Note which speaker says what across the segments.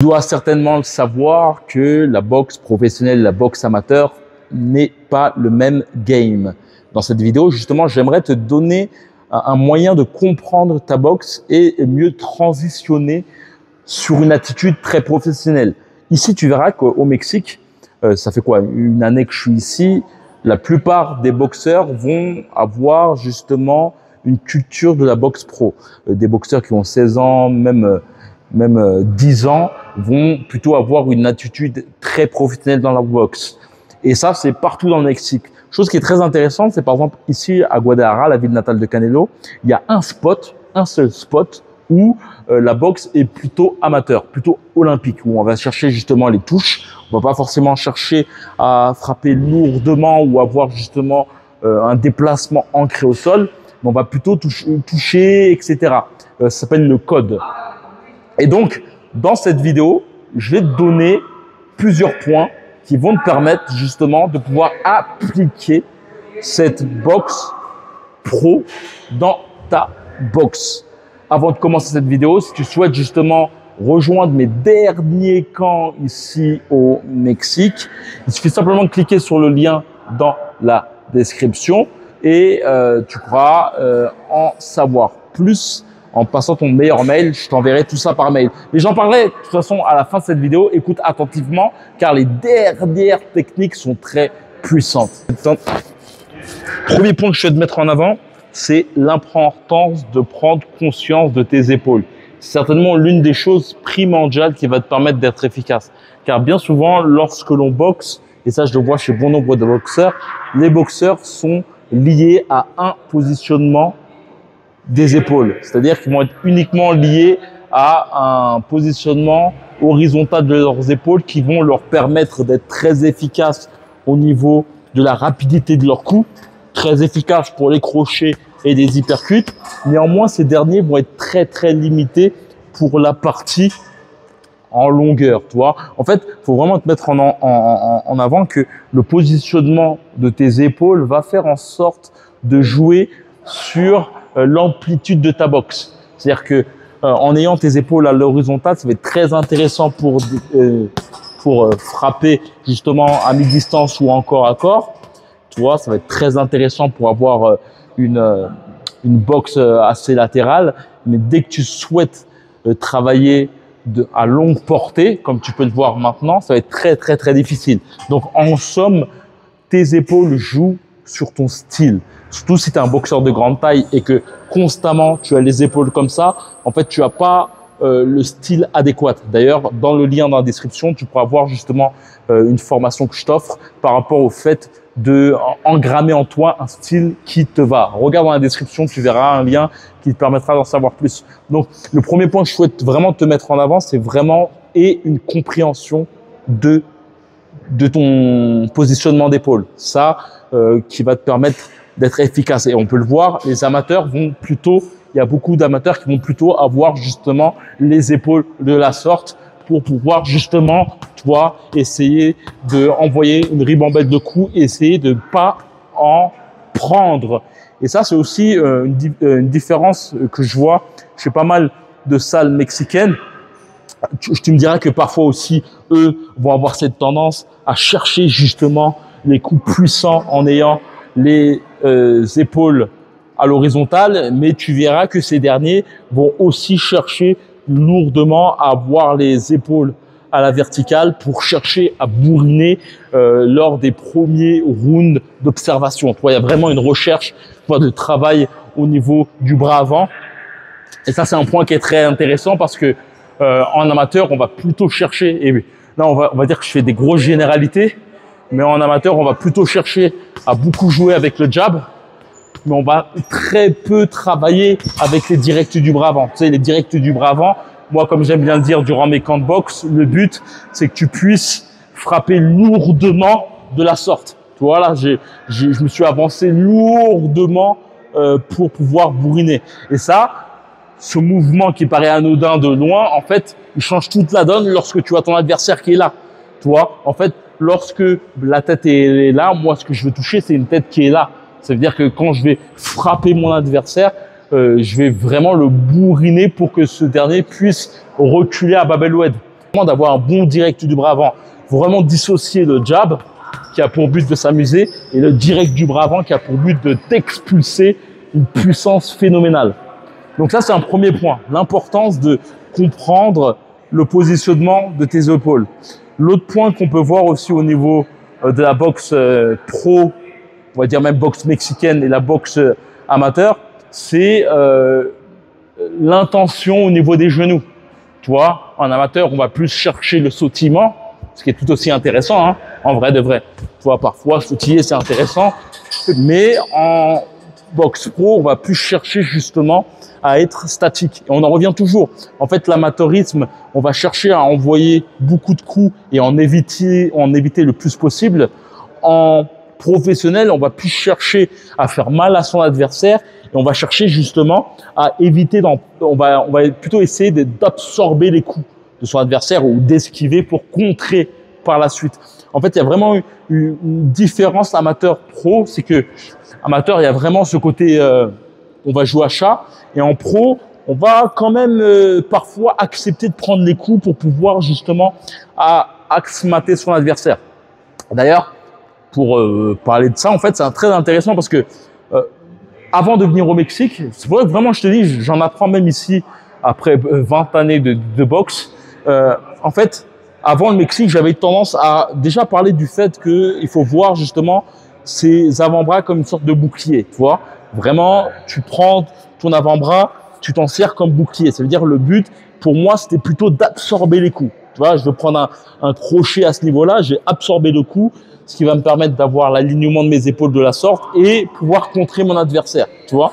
Speaker 1: Tu dois certainement le savoir que la boxe professionnelle et la boxe amateur n'est pas le même game. Dans cette vidéo, justement, j'aimerais te donner un moyen de comprendre ta boxe et mieux transitionner sur une attitude très professionnelle. Ici, tu verras qu'au Mexique, ça fait quoi, une année que je suis ici, la plupart des boxeurs vont avoir justement une culture de la boxe pro. Des boxeurs qui ont 16 ans, même 10 ans, vont plutôt avoir une attitude très professionnelle dans la boxe. Et ça, c'est partout dans le Mexique. Chose qui est très intéressante, c'est par exemple ici à Guadalajara, la ville natale de Canelo, il y a un seul spot où la boxe est plutôt amateur, plutôt olympique, où on va chercher justement les touches. On va pas forcément chercher à frapper lourdement ou avoir justement un déplacement ancré au sol, mais on va plutôt toucher, etc. Ça s'appelle le code. Et donc, dans cette vidéo, je vais te donner plusieurs points qui vont te permettre justement de pouvoir appliquer cette boxe pro dans ta boxe. Avant de commencer cette vidéo, si tu souhaites justement rejoindre mes derniers camps ici au Mexique, il suffit simplement de cliquer sur le lien dans la description et tu pourras en savoir plus en passant ton meilleur mail. Je t'enverrai tout ça par mail. Mais j'en parlerai de toute façon à la fin de cette vidéo. Écoute attentivement car les dernières techniques sont très puissantes. Premier point que je vais te mettre en avant, c'est l'importance de prendre conscience de tes épaules. C'est certainement l'une des choses primordiales qui va te permettre d'être efficace. Car bien souvent, lorsque l'on boxe, et ça je le vois chez bon nombre de boxeurs, les boxeurs sont liés à un positionnement des épaules. C'est-à-dire qu'ils vont être uniquement liés à un positionnement horizontal de leurs épaules qui vont leur permettre d'être très efficaces au niveau de la rapidité de leur coup, très efficaces pour les crochets et les uppercuts. Néanmoins, ces derniers vont être très limités pour la partie en longueur, tu vois. En fait, faut vraiment te mettre en avant que le positionnement de tes épaules va faire en sorte de jouer sur l'amplitude de ta boxe. C'est-à-dire que en ayant tes épaules à l'horizontale, ça va être très intéressant pour frapper justement à mi-distance ou encore à corps. Tu vois, ça va être très intéressant pour avoir une boxe assez latérale. Mais dès que tu souhaites travailler à longue portée, comme tu peux le voir maintenant, ça va être très difficile. Donc en somme, tes épaules jouent sur ton style. Surtout si tu es un boxeur de grande taille et que constamment tu as les épaules comme ça, en fait tu n'as pas le style adéquat. D'ailleurs, dans le lien dans la description, tu pourras voir justement une formation que je t'offre par rapport au fait de engrammer en toi un style qui te va. Regarde dans la description, tu verras un lien qui te permettra d'en savoir plus. Donc, le premier point que je souhaite vraiment te mettre en avant, c'est vraiment une compréhension de ton positionnement d'épaule. Ça, qui va te permettre d'être efficace. Et on peut le voir, les amateurs vont plutôt, il y a beaucoup d'amateurs qui vont plutôt avoir justement les épaules de la sorte pour pouvoir justement, toi, essayer de envoyer une ribambelle de coups et essayer de pas en prendre. Et ça, c'est aussi une différence que je vois chez pas mal de salles mexicaines. Tu me diras que parfois aussi, eux vont avoir cette tendance à chercher justement les coups puissants en ayant les épaules à l'horizontale, mais tu verras que ces derniers vont aussi chercher lourdement à avoir les épaules à la verticale pour chercher à bourriner lors des premiers rounds d'observation. Il y a vraiment une recherche de travail au niveau du bras avant. Et ça, c'est un point qui est très intéressant parce que en amateur, on va plutôt chercher, et là, on va dire que je fais des grosses généralités, mais en amateur, on va plutôt chercher à beaucoup jouer avec le jab, mais on va très peu travailler avec les directs du bras avant. Tu sais, les directs du bras avant, moi, comme j'aime bien le dire durant mes camps de boxe, le but, c'est que tu puisses frapper lourdement de la sorte. Tu vois, là, je me suis avancé lourdement pour pouvoir bourriner. Et ça, ce mouvement qui paraît anodin de loin, en fait, il change toute la donne lorsque tu as ton adversaire qui est là. Tu vois, en fait, lorsque la tête est là, moi, ce que je veux toucher, c'est une tête qui est là. Ça veut dire que quand je vais frapper mon adversaire, je vais vraiment le bourriner pour que ce dernier puisse reculer à bas beloued. Vraiment d'avoir un bon direct du bras avant. Il faut vraiment dissocier le jab qui a pour but de s'amuser et le direct du bras avant qui a pour but de t'expulser une puissance phénoménale. Donc ça, c'est un premier point. L'importance de comprendre le positionnement de tes épaules. L'autre point qu'on peut voir aussi au niveau de la boxe pro, on va dire même boxe mexicaine et la boxe amateur, c'est l'intention au niveau des genoux. Tu vois, en amateur, on va plus chercher le sautillement, ce qui est tout aussi intéressant, hein, en vrai de vrai. Tu vois, parfois, sautiller, c'est intéressant, mais en boxe pro, on va plus chercher justement à être statique. Et on en revient toujours. En fait, l'amateurisme, on va chercher à envoyer beaucoup de coups et en éviter le plus possible. En professionnel, on va plus chercher à faire mal à son adversaire et on va chercher justement à éviter, on va plutôt essayer d'absorber les coups de son adversaire ou d'esquiver pour contrer par la suite. En fait, il y a vraiment une différence amateur-pro, c'est que amateur, il y a vraiment ce côté, on va jouer à chat, et en pro, on va quand même parfois accepter de prendre les coups pour pouvoir justement acclimater son adversaire. D'ailleurs, pour parler de ça, en fait, c'est très intéressant parce que avant de venir au Mexique, c'est vrai que vraiment, je te dis, j'en apprends même ici après 20 années de boxe. En fait, avant le Mexique, j'avais tendance à déjà parler du fait qu'il faut voir justement ses avant-bras comme une sorte de bouclier, tu vois. Vraiment, tu prends ton avant-bras, tu t'en sers comme bouclier. Ça veut dire le but, pour moi, c'était plutôt d'absorber les coups. Tu vois, je veux prendre un crochet à ce niveau-là, j'ai absorbé le coup, ce qui va me permettre d'avoir l'alignement de mes épaules de la sorte et pouvoir contrer mon adversaire, tu vois.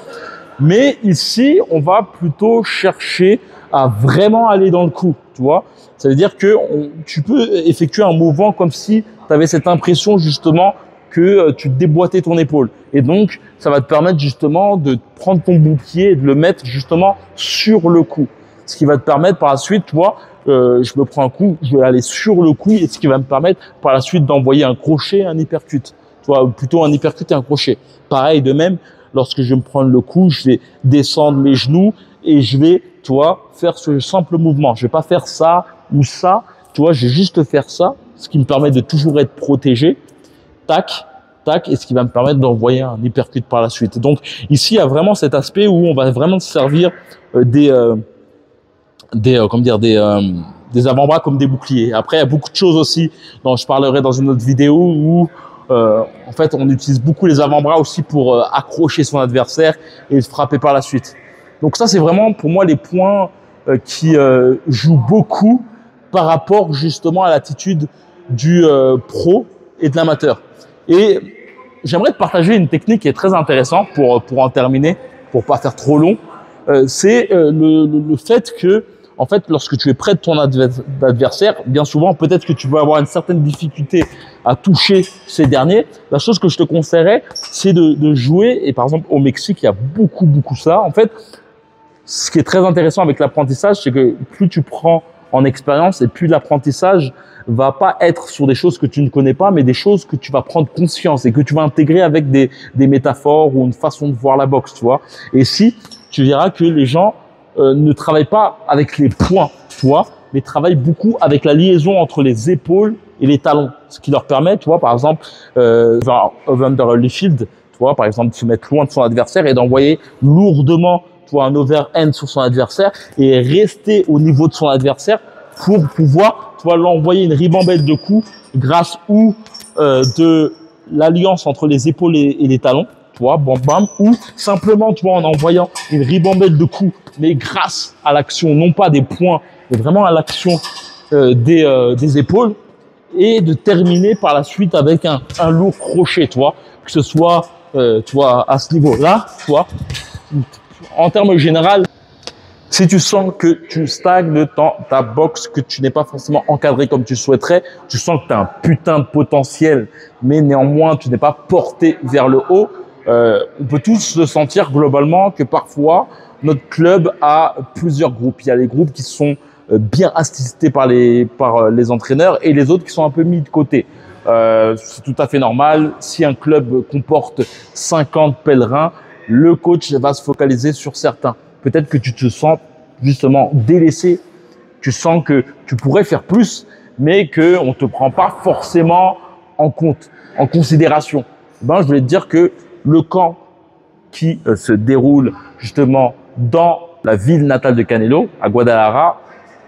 Speaker 1: Mais ici, on va plutôt chercher à vraiment aller dans le coup, tu vois. Ça veut dire que tu peux effectuer un mouvement comme si tu avais cette impression justement que tu déboîtais ton épaule. Et donc, ça va te permettre justement de prendre ton bouclier et de le mettre justement sur le cou. Ce qui va te permettre par la suite, tu vois, je me prends un coup, je vais aller sur le cou et ce qui va me permettre par la suite d'envoyer un crochet, un uppercut. Tu vois, plutôt un uppercut et un crochet. Pareil, de même, lorsque je vais me prendre le coup, je vais descendre mes genoux et je vais, tu vois, faire ce simple mouvement. Je vais pas faire ça ou ça, tu vois, je vais juste faire ça, ce qui me permet de toujours être protégé. Tac, tac, et ce qui va me permettre d'envoyer un uppercut par la suite. Donc ici, il y a vraiment cet aspect où on va vraiment se servir des avant-bras comme des boucliers. Après, il y a beaucoup de choses aussi dont je parlerai dans une autre vidéo où en fait, on utilise beaucoup les avant-bras aussi pour accrocher son adversaire et frapper par la suite. Donc ça, c'est vraiment pour moi les points qui jouent beaucoup par rapport justement à l'attitude du pro et de l'amateur. Et j'aimerais te partager une technique qui est très intéressante pour en terminer, pour pas faire trop long. C'est le fait que, en fait, lorsque tu es près de ton adversaire, bien souvent, peut-être que tu vas avoir une certaine difficulté à toucher ces derniers. La chose que je te conseillerais, c'est de jouer. Et par exemple, au Mexique, il y a beaucoup ça. En fait, ce qui est très intéressant avec l'apprentissage, c'est que plus tu prends en expérience et plus l'apprentissage va pas être sur des choses que tu ne connais pas, mais des choses que tu vas prendre conscience et que tu vas intégrer avec des métaphores ou une façon de voir la boxe, tu vois. Et si tu verras que les gens ne travaillent pas avec les points, tu vois, mais travaillent beaucoup avec la liaison entre les épaules et les talons, ce qui leur permet, tu vois, par exemple, Evander Holyfield, tu vois, par exemple, de se mettre loin de son adversaire et d'envoyer lourdement, tu vois, un overhand sur son adversaire et rester au niveau de son adversaire pour pouvoir, tu vois, l'envoyer une ribambelle de coups grâce de l'alliance entre les épaules et les talons, tu vois, bam bam, ou simplement, tu vois, en envoyant une ribambelle de coups, mais grâce à l'action, non pas des points, mais vraiment à l'action des épaules, et de terminer par la suite avec un lourd crochet, tu vois, que ce soit, tu vois, à ce niveau-là, tu vois, en termes généraux. Si tu sens que tu stagnes dans ta boxe, que tu n'es pas forcément encadré comme tu souhaiterais, tu sens que tu as un putain de potentiel, mais néanmoins tu n'es pas porté vers le haut, on peut tous le sentir globalement que parfois notre club a plusieurs groupes. Il y a les groupes qui sont bien assistés par les entraîneurs et les autres qui sont un peu mis de côté. C'est tout à fait normal. Si un club comporte 50 pèlerins, le coach va se focaliser sur certains. Peut-être que tu te sens justement délaissé, tu sens que tu pourrais faire plus, mais qu'on ne te prend pas forcément en compte, en considération. Ben, je voulais te dire que le camp qui se déroule justement dans la ville natale de Canelo, à Guadalajara,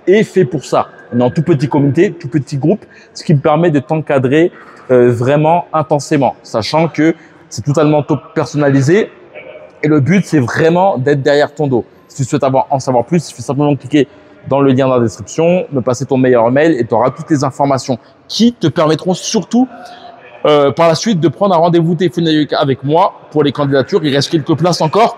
Speaker 1: est fait pour ça. On est en tout petit comité, tout petit groupe, ce qui me permet de t'encadrer vraiment intensément, sachant que c'est totalement personnalisé et le but, c'est vraiment d'être derrière ton dos. Si tu souhaites en savoir plus, il faut simplement cliquer dans le lien dans la description, me passer ton meilleur mail et tu auras toutes les informations qui te permettront surtout par la suite de prendre un rendez-vous téléphonique avec moi pour les candidatures. Il reste quelques places encore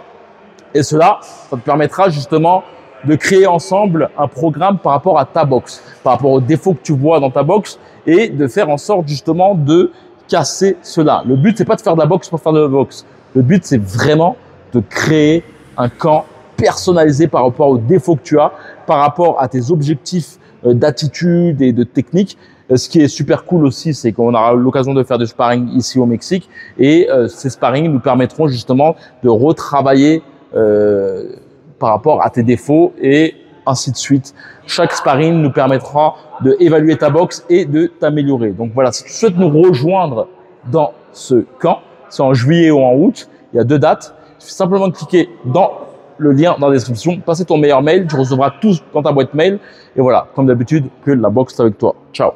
Speaker 1: et cela, ça te permettra justement de créer ensemble un programme par rapport à ta boxe, par rapport aux défauts que tu vois dans ta boxe et de faire en sorte justement de casser cela. Le but, c'est pas de faire de la boxe pour faire de la boxe. Le but, c'est vraiment de créer un camp personnalisé par rapport aux défauts que tu as, par rapport à tes objectifs d'attitude et de technique. Ce qui est super cool aussi, c'est qu'on aura l'occasion de faire du sparring ici au Mexique et ces sparring nous permettront justement de retravailler par rapport à tes défauts et ainsi de suite. Chaque sparring nous permettra d'évaluer ta boxe et de t'améliorer. Donc voilà, si tu souhaites nous rejoindre dans ce camp, c'est en juillet ou en août, il y a 2 dates. Il suffit simplement de cliquer dans le lien dans la description, passer ton meilleur mail, tu recevras tout dans ta boîte mail et voilà, comme d'habitude, que la boxe est avec toi. Ciao.